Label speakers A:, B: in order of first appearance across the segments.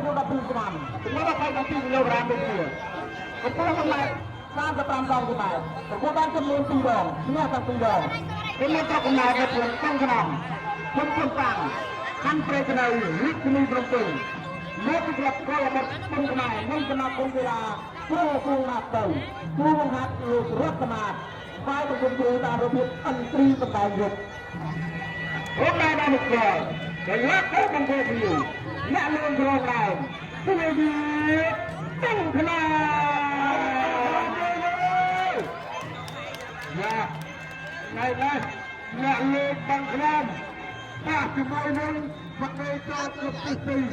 A: vô đập bùn của mình nó là phải đập bùn nhiều ra bên kia cái con này sang cái tam dòng của mày cái cô đang chân lên tì đồng nghe sang tì đồng cái này cho con này cái chuyện tăng cái nào không không tăng khăn pre cái này rít cái này đồng tình nếu cái gặp coi là một con cái này nên cái nào cũng là cô nạp đầu cô hạt rất là mát vai của chúng ta được biết ăn tri và tài dục hôm nay đã một giờ để lát hết bằng vô thì nhẹ luôn rồi này cái này gì tăng thế nào dạ này đây nhẹ luôn bằng thế nào ta chỉ mỗi lần mặt này cho cực kỳ tình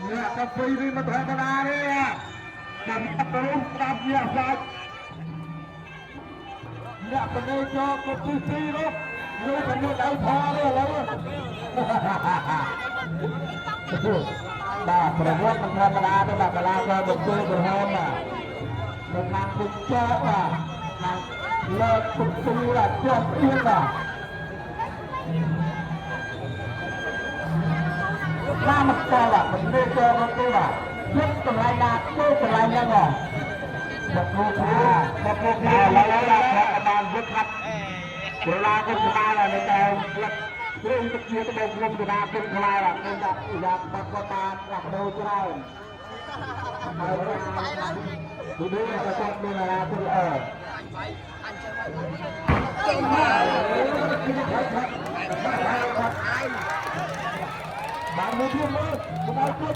A: nhẹ cà phê đi mà thoải mái đi à nằm tập trung tập gì à nhẹ bên đây cho cực kỳ tình đó người ta đi đẩy thò đi lấy nah perempuan mengenai ada nak belajar betul berhama dengan puncak lah nak betul lah jauh lah nama sekolah betul betul lah nhất selain aku selainnya nggak betul lalu lah keadaan dekat berlaku kemana nih kalau untuk dia tu belum berlaku kemana tidak tidak kota tak berjalan duduk dekat dengan aku bangun dia mas kembali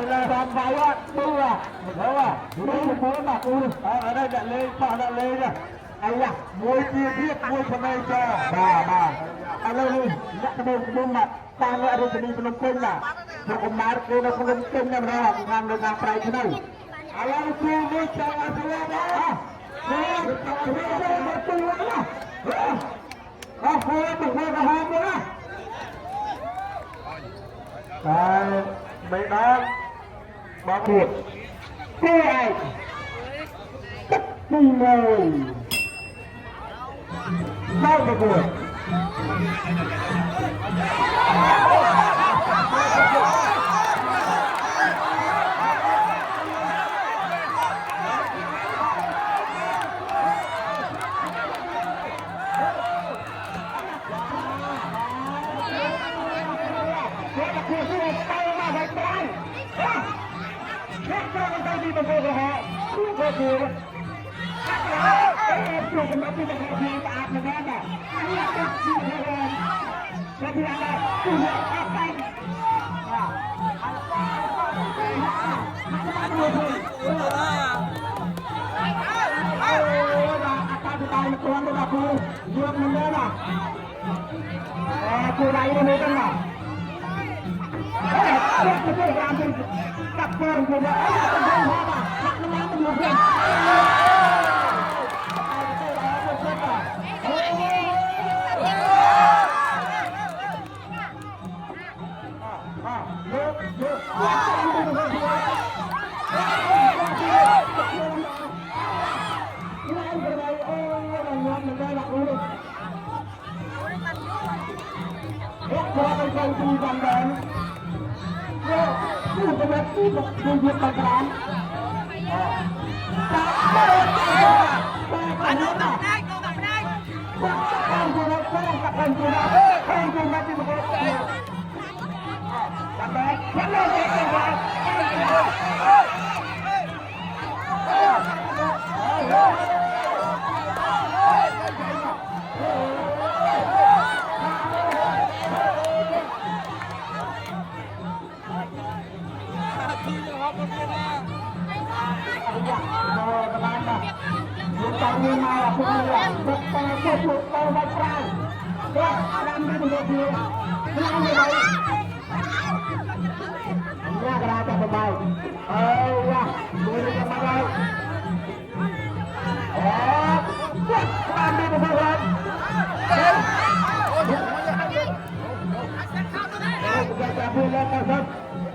A: là đoàn vào á, đâu à, đâu à, đâu một bốn mà ở đây đã lên, họ đã lên rồi, anh à, môi kia biết môi phần này cho bà, anh ơi, nhắc cái bông mặt, ta nghe được cái belum pun lah, belum mar ke nó belum pun yang rawat dengan dengan prai itu, alam tu ni cara saya dah, betul lah, boleh mấy đó bỏ cuộc cô ai tất cùng ngồi sao được cuộc aku dah ini kan lah. Tak perlu juga. Tak kenapa juga.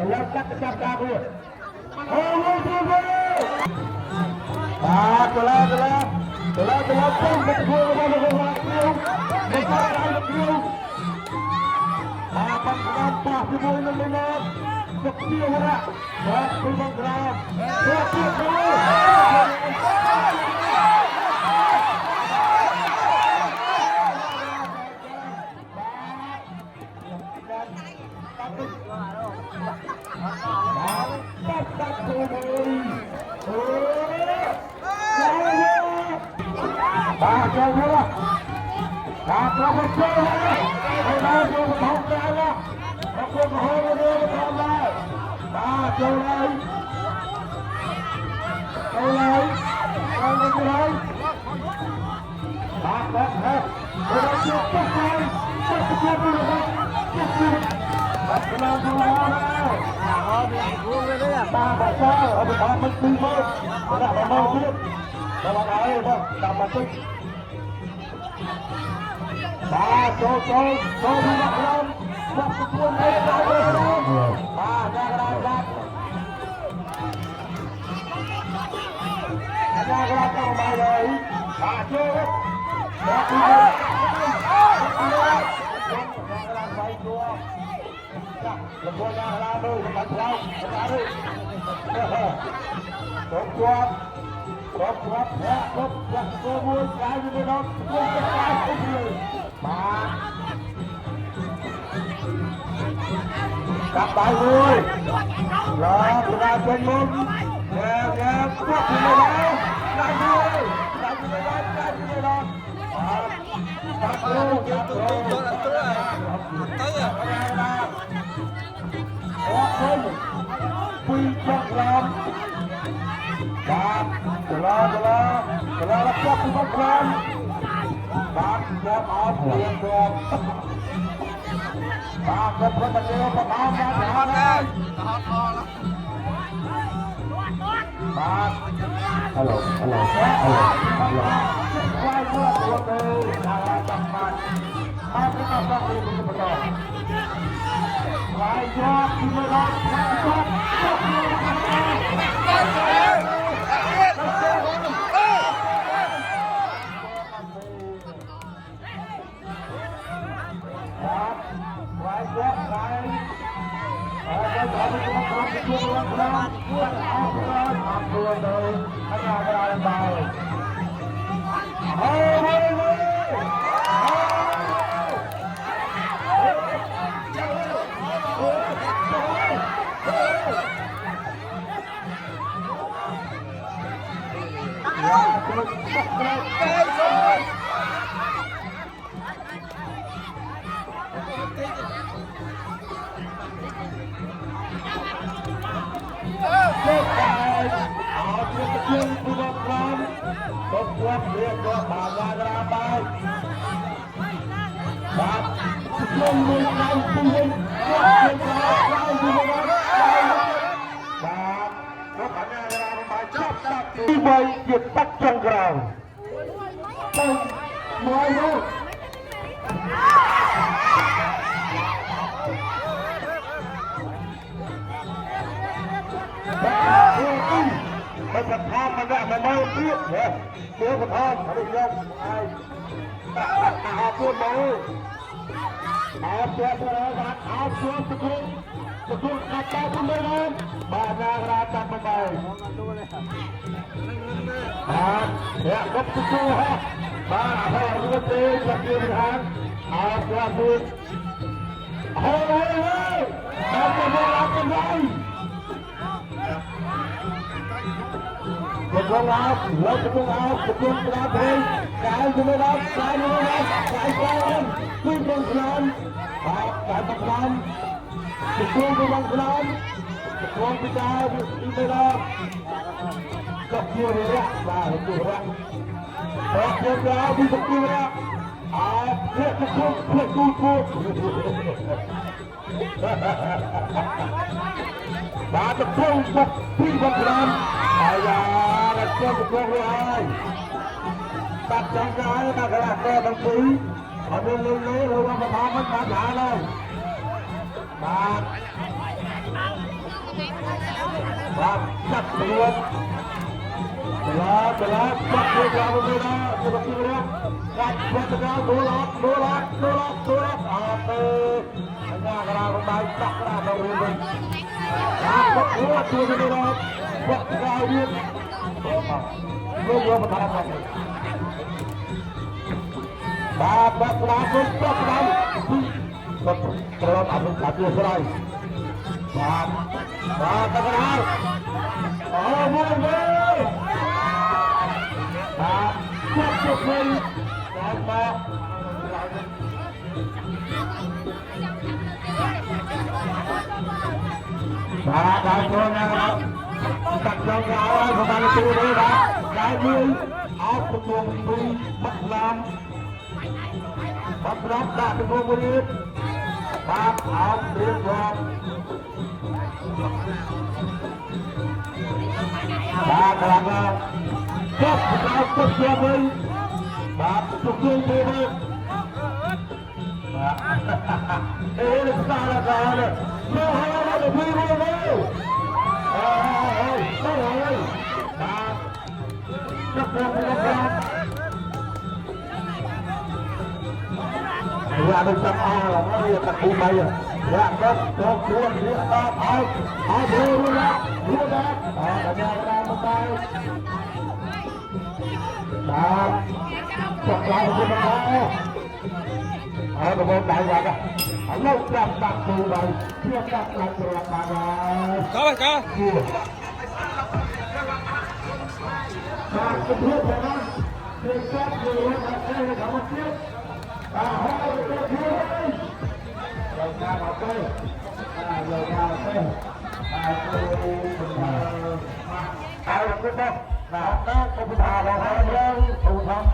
A: Letak kecap aku. Oh, không được thua vào được vào tiêu được vào đây được tiêu bằng gram ta thì vui lên lên được tiêu ra và từ bằng gram được tiêu rồi ba chơi nữa ba cho một chơi nữa hai ba cho một hộp ra nữa một hộp nữa một hộp này ba chơi đây chơi đây chơi đây ba hết hết rồi đó chưa tất cả tất cả đều được tất cả bắt đầu từ đó ba ba chơi ở bên đó mình đi thôi đó là bao nhiêu đó là ai đó làm mà tôi ba cho đi bắt lên bắt cuốn hết ra rồi ba ra trong bài đấy ba chơi bắt lên bay chua làm qua nhà ra đôi bắn sao ra đi tốt quá tốt cô vui cái gì đó cô cái gì mà các bài vui là ra trên môn nè quốc gì đó cái gì đó quy trọng làm và là quốc của các con và đẹp áo quyền được và có phần đặc biệt của áo ra đây và hello quay qua của tôi là tập mặt hai cái tập tập của tôi bắt đầu quay qua thì mới đó Bay diệt tắt trong ground. Mọi người. Bây giờ thang mà ra mà mau tiếp nhé. Đưa một thang, có được không? Ai buôn mẫu. Chưa betul kata pembelaan banyak rata pemain. Ya betul bahwa betul latihan asyik. Hei, apa bola kembali? Betul berapa? Kau jumelat, Queensland, Pakistan, Queensland, kita ibarat kepuria, kepuria, kepuria di kepuria, Bata pun Queensland, ayah, kepuria, tak jangka nak kelakar bangsi. Ở bên lên lấy rồi qua mà tháo mất bán giá này và chặt luôn Belas, bắt được vào bên đó, cho bác sĩ đó, bắt được vào, đổ lót, anh ra cái nào cũng bay, bắt cái nào đâu luôn, bắt được chưa cái đó, bắt vào đi, luôn một thằng này, bắt vào, kalau abang kacau serai, tak kenal, oh boleh. Tiếp tục lên và đại quân tập trung vào của ban tư đây đã đại vương áo của tuồng tùy bắt làm bắt lót đã được vô nguyên bắt áo liên quan và làm tiếp áo tiếp theo với bắt tục dương đi đi đây là sao là sao này nó hay là được vui vui đâu ôi rất là được tập A là nó đi tập U bay rồi ra có cuốn đi ta ai đưa ra cả nhà ra một tay đó chọc lại một cái đó ở một bên đại hoạt à lâu trăm bạc tù đầy chưa đặt lại được là bà
B: có
A: và cái thứ này đó thì các người là đây là một chiếc hai cái thứ đấy rồi ra một cây rồi ra một cây ai là cái đó là các công thà là hai bên thủ thông